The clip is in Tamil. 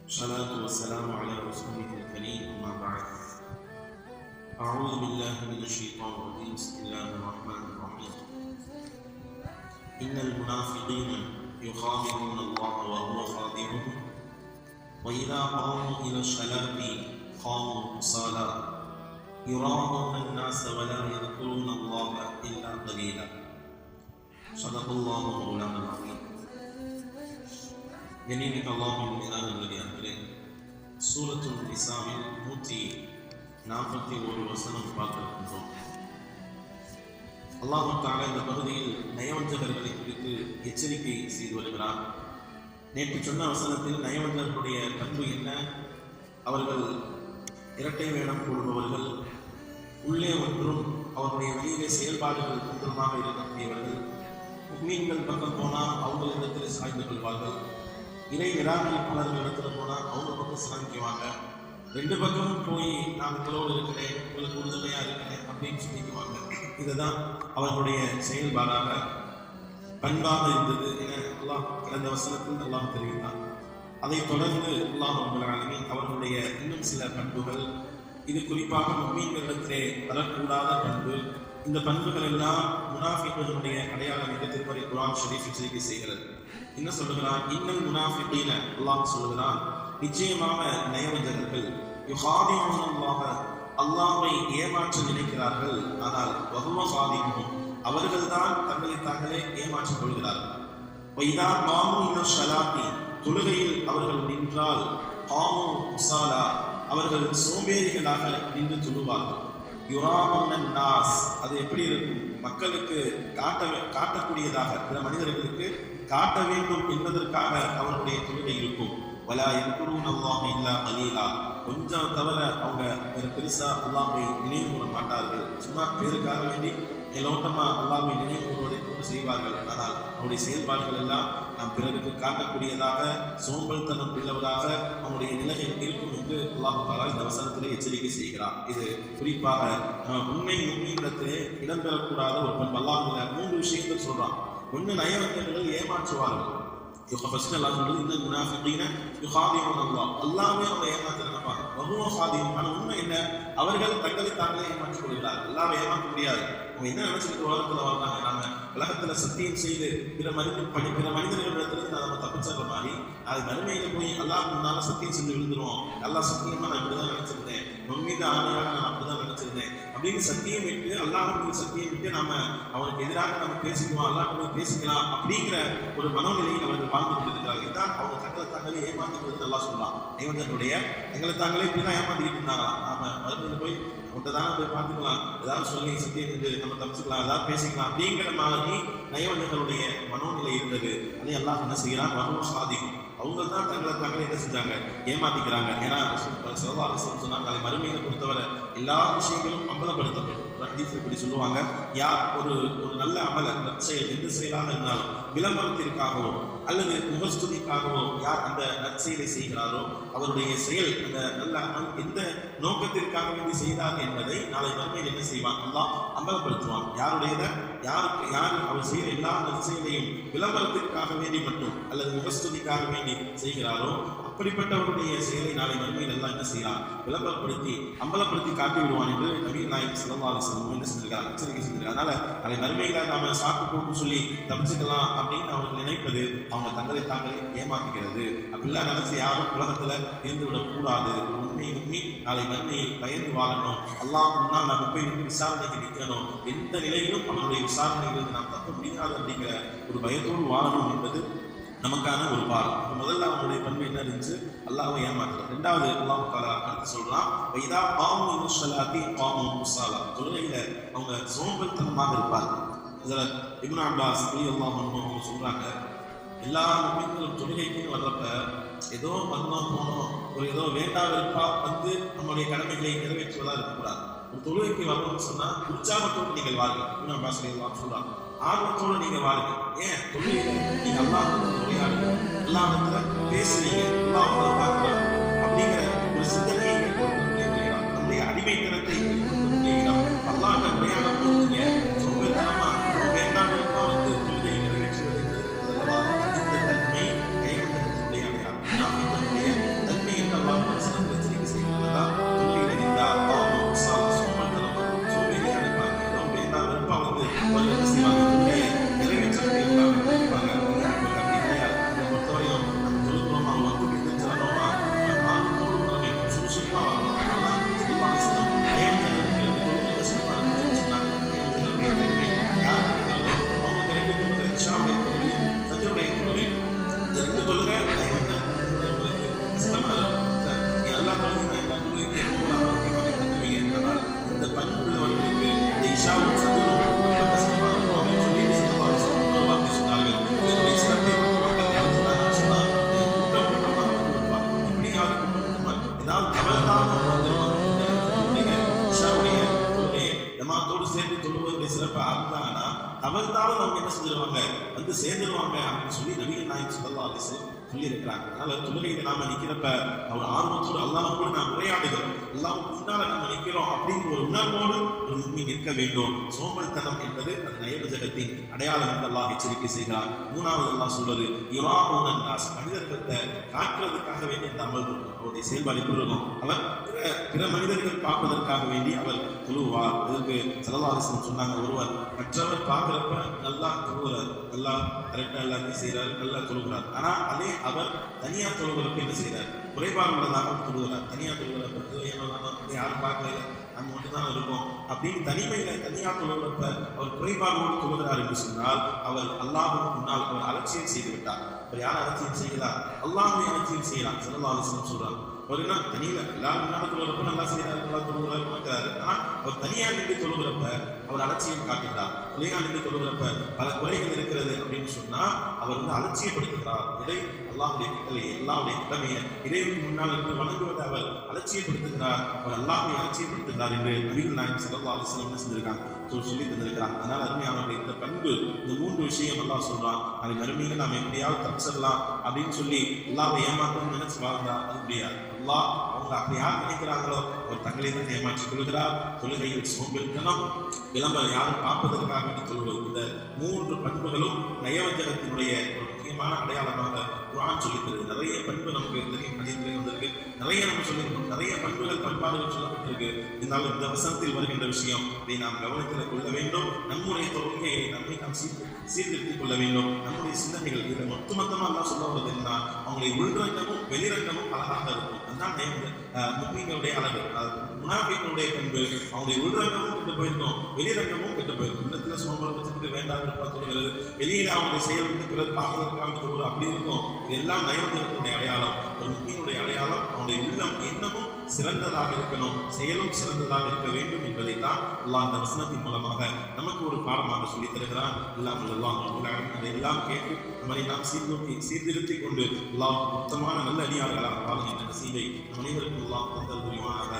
الصلاة والسلام على رسوله الكريم أما بعد أعوذ بالله من الشيطان الرجيم بسم الله الرحمن الرحيم إن المنافقين يخادعون الله وهو خادعهم وإذا قاموا إلى الصلاة قاموا كسالى يراءون الناس ولا يذكرون الله إلا قليلا صدق الله مولانا العظيم. கண்ணியமிக்க அல்லாஹ்வின் மேலான நல்லடியார்களே, சூரத்துல் நிசாவில் 141 வசனம் பார்க்கின்றோம். அல்லாஹ் தஆலா இந்த பகுதியில் நயவஞ்சகர்களை குறித்து எச்சரிக்கை செய்து வருகிறார். நேற்று சொன்ன வசனத்தில் நயவஞ்சகர்களுடைய பண்பு என்ன? அவர்கள் இரட்டை வேடம் போடுபவர்கள், உள்ளே ஒன்றும் அவருடைய வெளியிலே செயல்பாடுகள் ஒன்றுமாக இருக்கக்கூடியவர்கள். முஃமின்கள் பக்கம் போனால் அவங்களிடத்தில் சாய்ந்து கொள்வார்கள், இறை நிராகரிப்பாளர்களிடத்தில் போனால் அவங்க பக்கம் சாங்கிக்குவாங்க. ரெண்டு பக்கமும் போய் நான் உங்களோடு இருக்கிறேன், உங்களுக்கு உறுதுணையாக இருக்கிறேன் அப்படின்னு சொல்லிக்குவாங்க. இதுதான் அவர்களுடைய செயல்பாடாக பண்பாக இருந்தது என அல்லாஹ் கடந்த வசனத்தில் அல்லாஹ் தெரிவித்தார். அதை தொடர்ந்து அல்லாஹ் ரப்பல் ஆலமீன் அவர்களுடைய இன்னும் சில பண்புகள், இது குறிப்பாக முஃமின்களிடத்திலே வரக்கூடாத பண்பு, இந்த பண்புகள் எல்லாம் முனாஃபிக்குகளுடைய அடையாளம் என்று திருமறை குர்ஆன் ஷரீஃப் எச்சரிக்கை செய்கிறது. என்ன சொல்லுகிறான்? இன்னல் முனாஃபிகீன, அல்லாஹ் சொல்லுகிறான், நிச்சயமாக நயவஞ்சகர்கள் யுகாதிஊன அல்லாஹ், அல்லாஹ்வை ஏமாற்ற நினைக்கிறார்கள், ஆனால் வஹுவ காதிஊன், அவர்கள்தான் தங்களை தாங்களே ஏமாற்றிக் கொள்கிறார்கள். வைதா காமு இலா ஸலாத்தி, தொழுகையில் அவர்கள் நின்றால் காமு குஸாலா, அவர்கள் சோம்பேறிகளாக நின்று தொழுவார்கள். யுராஊன நாஸ், அது எப்படி இருக்கும்? மக்களுக்கு காட்டக்கூடியதாக, பிற மனிதர்களுக்கு காட்ட வேண்டும் என்பதற்காக அவர்களுடைய தொழுகை இருக்கும். வலா யذ்குரூன அல்லாஹ இல்லா கலீலா, கொஞ்சம் தவிர அவங்க பெருசா அல்லாஹ்வை நினைவு கூற மாட்டார்கள். சும்மா பேருக்காக வேண்டி எல்லோட்டமா அல்லாஹ்வை நினைவு கூறுவதை கொண்டு செய்வார்கள். ஆனால் அவருடைய செயல்பாடுகள் எல்லாம் நாம் பிறருக்கு காட்டக்கூடியதாக, சோம்பல்தனம் உள்ளவராக அவனுடைய நிலையில் இருக்கும் என்று அல்லாஹ் தஆலா இந்த வசனத்திலே எச்சரிக்கை செய்கிறார். இது குறிப்பாக உண்மை முன்னிடத்திலே இடம்பெறக்கூடாத ஒரு பண்பு. அல்லாஹ் 3 விஷயங்கள் சொல்றான். ஒன்று, நயவஞ்சகர்கள் ஏமாற்றுவார்கள். ஃபர்ஸ்ட் அல்லாஹ் சொல்றது இன்னல் முனாஃபிகீன யுகாதிஊன அல்லாஹ், அல்லாஹ்வே அவங்க ஏமாற்ற நினைப்பாங்க. வஹுவ காதிஊன், ஆனால் உண்மை என்ன? அவர்கள் தங்களை தாங்களே ஏமாற்றிக் கொள்கிறார்கள். அல்லாஹ்வை ஏமாற்ற முடியாது. அவங்க என்ன நினைச்சிட்டு உலகத்துல வாழ்றாங்க? நாம உலகத்துல சத்தியம் செய்து பிற மனிதர்களிடத்திலிருந்து நம்ம தப்பிச்சற மாதிரி, அது மறுமையில போய் அல்லாஹ் முன்னால சத்தியம் செஞ்சு விழுந்துருவோம். அல்லாஹ் சத்தியமா நான் இப்படிதான் நினைச்சிருந்தேன், உண்மையில ஆணையாக நான் அப்படிதான் நினைச்சிருந்தேன் அப்படின்னு சத்தியம் விட்டு, அல்லாஹ் சத்தியம் விட்டு நாம அவனுக்கு எதிராக நம்ம பேசிக்குவோம், அல்லாஹ் பேசிக்கலாம் அப்படிங்கிற ஒரு மனோநிலையில் அவர்கள் வாழ்ந்து கொண்டிருக்கிறார்கள். இதுதான் அவங்க தங்களை தாங்களே ஏமாத்திக்கிறது. அல்லாஹ் சொல்லலாம், இவங்களுடைய எங்களை தாங்களே இப்படிதான் ஏமாத்திக்கிட்டு இருந்தாங்களாம். நாம மறுமையில போய் ஒன்றைதான போய் பார்த்துக்கலாம், ஏதாவது சொல்லி சத்தியம் செஞ்சு நம்ம தப்பிச்சுக்கலாம், ஏதாவது பேசிக்கலாம் அப்படிங்கிற மாதிரி நயவஞ்சகர்களுடைய மனோநிலை இருந்தது. அதை அல்லாஹ் என்ன செய்யறான்? வஹுவ காதிஊன், அவங்க தான் தங்களை தாங்களே என்ன செஞ்சாங்க? ஏமாத்திக்கிறாங்க. ஏன்னா ஸல்லல்லாஹு அலைஹி வஸல்லம் சொன்னாங்க, அதை மறுமையை பொறுத்தவரை எல்லா விஷயங்களும் அம்பலப்படுத்தப்படும். ஹதீஸ் இப்படி சொல்லுவாங்க, யார் ஒரு நல்ல அமல நற்செயல் எந்த செயலாக இருந்தாலும் விளம்பரத்திற்காகவோ அல்லது முகஸ்துதிக்காகவோ யார் அந்த நற்செயலை செய்கிறாரோ, அவருடைய செயல் அந்த நல்ல அமல் எந்த நோக்கத்திற்காக வேண்டி செய்தார் என்பதை நாளை மறுமையில் என்ன செய்வான்? அல்லாஹ் அம்பலப்படுத்துவான். யார் அவர் செய்கிற எல்லா நற்செயலையும் விளம்பரத்திற்காக வேண்டி மட்டும் அல்லது முகஸ்துதிக்காக வேண்டி செய்கிறாரோ, அப்படிப்பட்டவருடைய செயலை நாளை மறுமையில் எல்லாம் என்ன செய்யலாம்? விளம்பரப்படுத்தி அம்பலப்படுத்தி காட்டி விடுவான் என்று நபிகள் நாயகம் ஸல்லல்லாஹு அலைஹி வஸல்லம் என்ன செஞ்சிருக்காங்க? எச்சரிக்கை செஞ்சிருக்காங்க. அதனால நாளை மறுமையில நாம சாக்கு போக்கு சொல்லி தப்பிச்சுக்கலாம் அப்படின்னு அவர்கள் நினைப்பது அவங்க தங்களை தாங்களே ஏமாத்துகிறது. அப்படிலாம் நினைச்சு யாரும் உலகத்துல இருந்து விடக்கூடாது. உண்மை நாளை மறுமையில் பயந்து வாழணும். அல்லாஹ் முன்னால் நம்ம போய் விசாரணைக்கு நிற்கணும். எந்த நிலையிலும் அவனுடைய விசாரணைகளுக்கு நாம் தப்ப முடியாது அப்படிங்கிற ஒரு பயத்தோடு வாழணும் என்பது நமக்கான ஒரு பாடம். முதல்ல அவனுடைய பண்பு என்ன இருந்துச்சு? அல்லாஹ்வை ஏமாற்றுறது. ரெண்டாவது, அல்லாஹ் தஆலா அடுத்து சொல்றான், வைதா காமு இலா ஸலாத்தி காமு குஸாலா, தொழுகையில அவங்க சோம்பல்தனமாக இருப்பாங்க. இதுல இப்னு அப்பாஸ் ரலியல்லாஹு அன்ஹு அவங்க சொல்றாங்க, எல்லா முஃமின்களும் தொழுகைக்கு வர்றப்ப ஏதோ வந்தோம் போனோம், ஒரு ஏதோ வேண்டா வெறுப்பா வந்து நம்மளுடைய கடமைகளை நிறைவேற்றுவதா இருக்கக்கூடாது. ஒரு தொழுகைக்கு வரணும்னு சொன்னா உற்சாகத்தோடு நீங்கள் வாருங்கள். இப்னு அப்பாஸ் ரலியல்லாஹு சொல்றாங்க, ஆர்வத்தோடு நீங்க வாருங்க. ஏன்? தொழுகையில நீங்க அல்லாஹ் உரையாடுங்க, அல்லாஹ்விடத்துல பேசுறீங்க, அல்லாஹ் பார்க்கிறார் அப்படிங்கிற ஒரு சிந்தனையை நம்முடைய அடிமைத்தனத்தை அல்லாஹ் உரையாட போறீங்க. சோம்பேறித்தனமா வேண்டாம் வெறுப்பா வந்து தொழுகையை நிறைவேற்றுவது இந்த தன்மை கைவிட்டக்கூடிய வந்தாலும் அவங்க என்ன செஞ்சிருவாங்க, வந்து சேர்ந்துருவாங்க அப்படின்னு சொல்லி நபிகள் நாயகம் ஸல்லல்லாஹு அலைஹி வஸல்லம் சொல்லி இருக்கிறாங்க. அதனால தொழுகையில நாம நிக்கிறப்ப ஒரு ஆர்வத்தோடு அல்லாஹ்வோடு நாம் உரையாடுகிறோம், அல்லாஹ்வுக்கு முன்னால நம்ம நிக்கிறோம் அப்படிங்கிற ஒரு உணர்வோடு ஒரு முஸ்லிம் நிற்க வேண்டும். சோம்பல்தனம் என்பது அந்த நயவஞ்சகத்தின் அடையாளம் என்று அல்லாஹ் எச்சரிக்கை செய்கிறார். மூணாவது அல்லாஹ் சொல்வது யுராஊனன் நாஸ், மனிதர்களை காட்டுறதுக்காக வேண்டி அந்த அமல் இருக்கும், அவருடைய செயல்பாடு எப்படி இருக்கும், அவர் பிற மனிதர்கள் பார்ப்பதற்காக வேண்டி அவர் தொழுவார். இதற்கு ஸல்லல்லாஹு அலைஹி வஸல்லம் சொன்னாங்க, ஒருவர் மற்றவர் பார்க்கிறப்ப நல்லா தொழுகிறார், நல்லா கரெக்டா எல்லாத்தையும் செய்யறாரு, நல்லா தொழுகிறார். ஆனா அதே அவர் தனியா தொழுகிறப்ப என்ன செய்யறார், குறைபாடு உள்ளதாக தொழுகிறார். தனியா தொழுகிறப்ப யாரும் பார்க்கல, நம்ம மட்டும்தான் இருக்கும் அப்படின்னு தனிமையில தனியா தொழுகிறப்ப அவர் குறைபாடோடு தொழுகிறார் என்று சொன்னால் அவர் அல்லாஹ்வுக்கு முன்னால் அவர் அலட்சியம் செய்து விட்டார். அவர் யார் அலட்சியம் செய்கிறார், அல்லாஹ்வை அலட்சியம் செய்யலாம். ஸல்லல்லாஹு அலைஹி வஸல்லம் சொல்றாங்க, அவர் என்ன தனியில எல்லாரும் முன்னாடி தொழுகிறப்ப நல்லா செய்யறாரு, நல்லா தொழுகிறாரு பார்க்கிறாரு. ஆனா அவர் தனியா நின்று தொழுகிறப்ப அவர் அலட்சியம் காட்டுகிறார். தனியா நின்று தொழுகிறப்ப பல குறைகள் இருக்கிறது அப்படின்னு சொன்னா அவர் வந்து அலட்சியப்படுத்துகிறார். இதை அல்லாஹ்வுடைய கட்டளையை, அல்லாஹ்வுடைய கடமையை, இறைவனுக்கு முன்னால் இருந்து வணங்குவதை அவர் அலட்சியப்படுத்துகிறார், அவர் அல்லாஹ்வை அலட்சியப்படுத்துகிறார் என்று நபிகள் நாயகம் ஸல்லல்லாஹு அலைஹி வஸல்லம் செஞ்சிருக்காங்க, சொல்லி தந்திருக்கிறாங்க. அதனால அருமையானவர்கள் இந்த பண்பு, இந்த 3 விஷயம் அல்லாஹ் சொல்றான். அதை மறுமையில நாம் எப்படியாவது தப்பிச்சிடலாம் அப்படின்னு சொல்லி அல்லாஹ்வை ஏமாற்றணும்னு நினைச்சு வாழ்ந்தா அது முடியாது. அல்லாஹ் அவங்க அப்படி யார் நினைக்கிறாங்களோ அவர் தங்களை தான் ஏமாற்றிக் கொள்கிறார். தொழுகையில் சோம்பேறித்தனம், விளம்பரம் யாரும் பார்ப்பதற்காக வேண்டி தொழுவது, இந்த 3 பண்புகளும் நயவஞ்சகத்தினுடைய ஒரு முக்கியமான அடையாளமாக குர்ஆன் சொல்லித்தருது. நிறைய பண்பு நமக்கு தெரியும், ஹதீஸ்ல வந்திருக்கு, நிறைய நம்ம சொல்லியிருக்கோம், நிறைய பண்புகள் பண்பாடுகள் சொல்லப்பட்டிருக்கு. இருந்தாலும் இந்த வசனத்தில் வருகின்ற விஷயம் இதை நாம் கவனத்தில் கொள்ள வேண்டும். நம்முடைய தொழுகையை நம்மை நாம் சீர்திருத்திக் கொள்ள வேண்டும். நம்முடைய சிந்தனைகள் இதை மொத்தமாக எல்லாம் சொல்ல வருவது என்ன, அவங்களுடைய உள்ரங்கமும் வெளிரங்கமும் அழகாக இருக்கும். அதுதான் முஸ்லிம்களுடைய அழகு. முனாஃபிக்களுடைய பண்பு, அவங்களுடைய உள்ரங்கமும் கெட்டு போயிருக்கும், வெளிரங்கமும் கெட்டு போயிருக்கும். இடத்துல சோம்பல் வச்சுட்டு வேண்டாம் சொல்லுகிறது, வெளியில அவங்களுடைய செயல் இருக்கிறது பார்ப்பதற்காக சொல்லுவது அப்படி இருக்கும். இதெல்லாம் நயவஞ்சகத்தினுடைய அடையாளம். ஒரு முஸ்லிமுடைய அடையாளம் அவனுடைய உள்ளம் எண்ணமும் சிறந்ததாக இருக்கணும், செயலும் சிறந்ததாக இருக்க வேண்டும் என்பதைத்தான் அல்லாஹ் அந்த வசனத்தின் மூலமாக நமக்கு ஒரு பாடமாக சொல்லித் தருகிறான். அதையெல்லாம் கேட்டு நம்மை நாம் சீர்திருத்திக் கொண்டு அல்லாஹ் மொத்தமான நல்ல அடியார்களாக வாழ்கின்ற நசீபை நம் அனைவருக்கும் அல்லாஹ் தந்தல் புரிவானாக.